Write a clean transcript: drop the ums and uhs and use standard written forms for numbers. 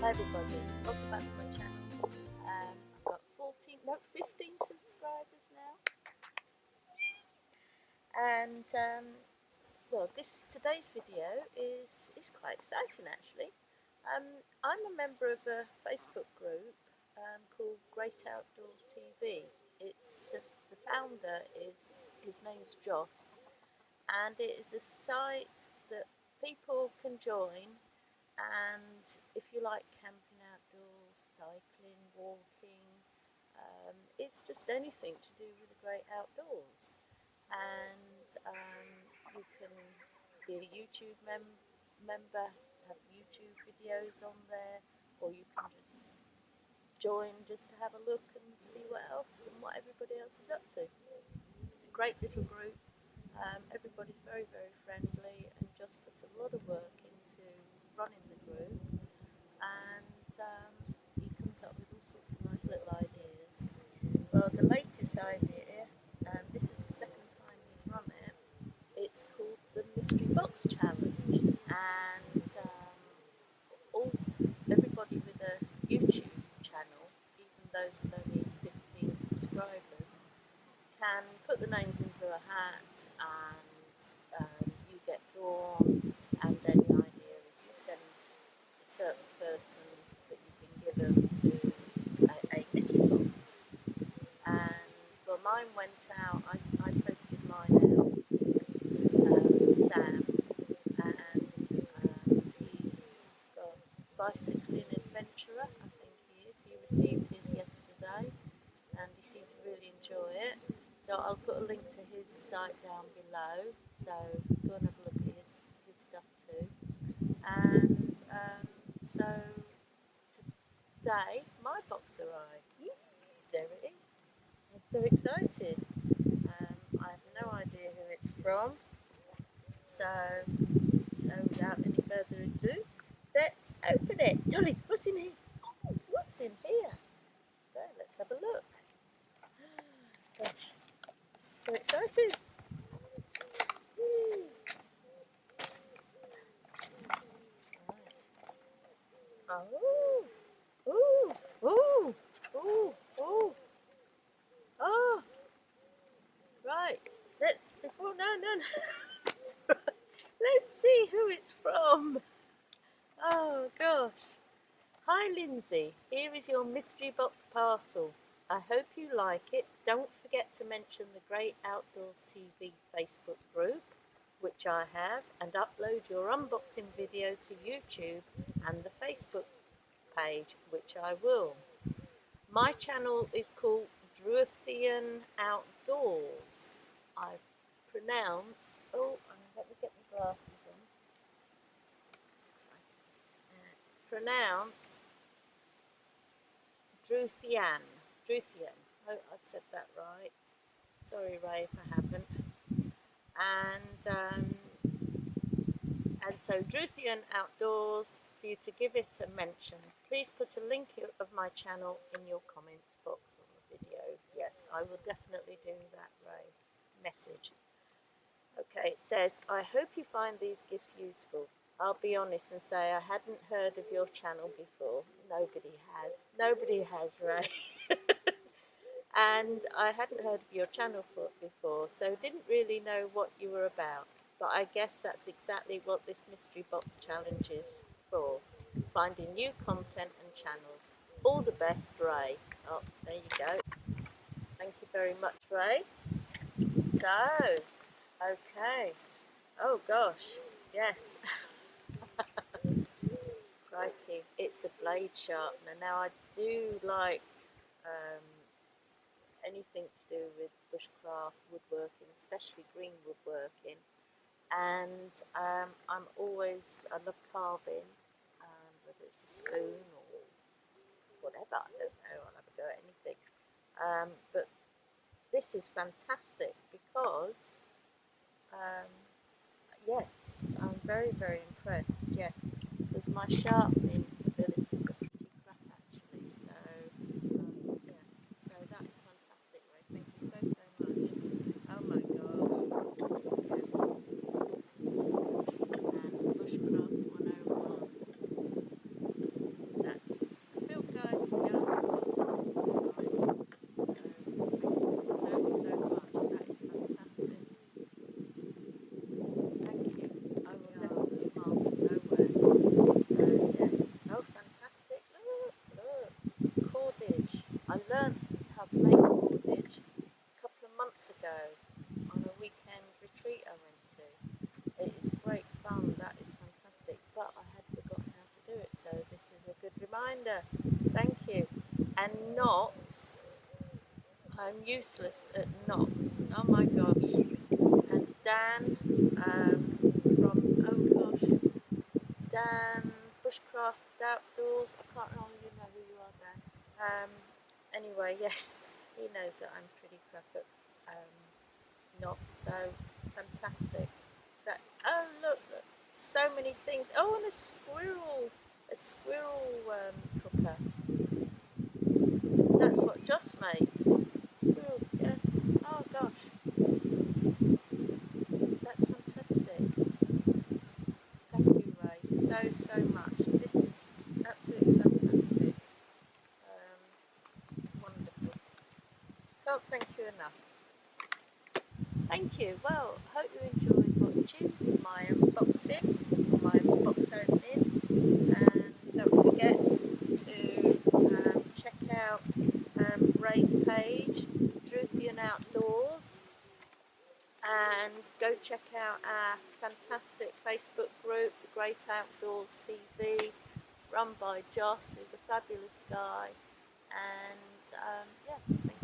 Hi everybody, welcome back to my channel. I've got 15 subscribers now. And well, today's video is quite exciting actually. I'm a member of a Facebook group called Great Outdoors TV. It's the founder his name's Joss, and it is a site that people can join. And if you like camping outdoors, cycling, walking, it's just anything to do with the great outdoors. And you can be a YouTube member, have YouTube videos on there, or you can just join just to have a look and see what else and what everybody else is up to. It's a great little group. Everybody's very, very friendly and just puts a lot of work into running the group. And he comes up with all sorts of nice little ideas. Well, the latest idea, and this is the second time he's run it, it's called the Mystery Box Challenge. And everybody with a YouTube channel, even those with only 15 subscribers, can put the names into a hat, and you get drawn, and then the idea is you send a certain person that you've been given to a mystery box. And well, mine went out, I posted mine out to Sam, and he's got Bicycling Adventurer, I think he is. He received his yesterday and he seemed to really enjoy it. So I'll put a link to his site down below, so go and have a look at his stuff too. And so today my box arrived. There it is. I'm so excited. I have no idea who it's from. So without any further ado, let's open it. Dolly, what's in here? Oh, what's in here? So let's have a look. Gosh, this is so exciting. Right. Oh, right. No. Let's see who it's from. Oh gosh. Hi Lindsay, here is your mystery box parcel. I hope you like it. Don't forget to mention the Great Outdoors TV Facebook group, which I have, and upload your unboxing video to YouTube and the Facebook page, which I will. My channel is called Druthian Outdoors. I pronounce, let me get my glasses on. Pronounce Druthian. I've said that right. Sorry, Ray, if I haven't. And so Druthian Outdoors, for you to give it a mention. Please put a link of my channel in your comments box on the video. Yes, I will definitely do that, Ray. Message. Okay, it says, I hope you find these gifts useful. I'll be honest and say I hadn't heard of your channel before. Nobody has, Ray. And I hadn't heard of your channel before, so didn't really know what you were about. But I guess that's exactly what this mystery box challenge is for. Finding new content and channels. All the best, Ray. Oh, there you go. Thank you very much, Ray. So, okay. Oh gosh, yes. Crikey, it's a blade sharpener. Now I do like anything to do with bushcraft, woodworking, especially green woodworking. And I love carving, whether it's a spoon or whatever, I don't know, I'll have a go at anything. But this is fantastic because, yes, I'm very, very impressed, yes, because my sharpening abilities are pretty crap actually, so yeah, so that is fantastic, Ray, thank you so much. Oh my god, yes. And Bushcraft 101, that reminder. Thank you. And knots. I'm useless at knots. Oh my gosh. And Dan from, oh gosh, Dan Bushcraft Outdoors. I can't remember, you know who you are, Dan. Anyway, yes, he knows that I'm pretty crap at knots, so fantastic. That, oh look, so many things. Oh, and a squirrel cooker. That's what Joss makes. Squirrel, yeah. Oh gosh, that's fantastic. Thank you, Ray, so much. This is absolutely fantastic. Wonderful. Can't thank you enough. Thank you. Well, hope you enjoyed watching my unboxing, my box opening, and don't forget to check out Ray's page, Druthian Outdoors, and go check out our fantastic Facebook group, The Great Outdoors TV, run by Joss, who's a fabulous guy. And yeah, thank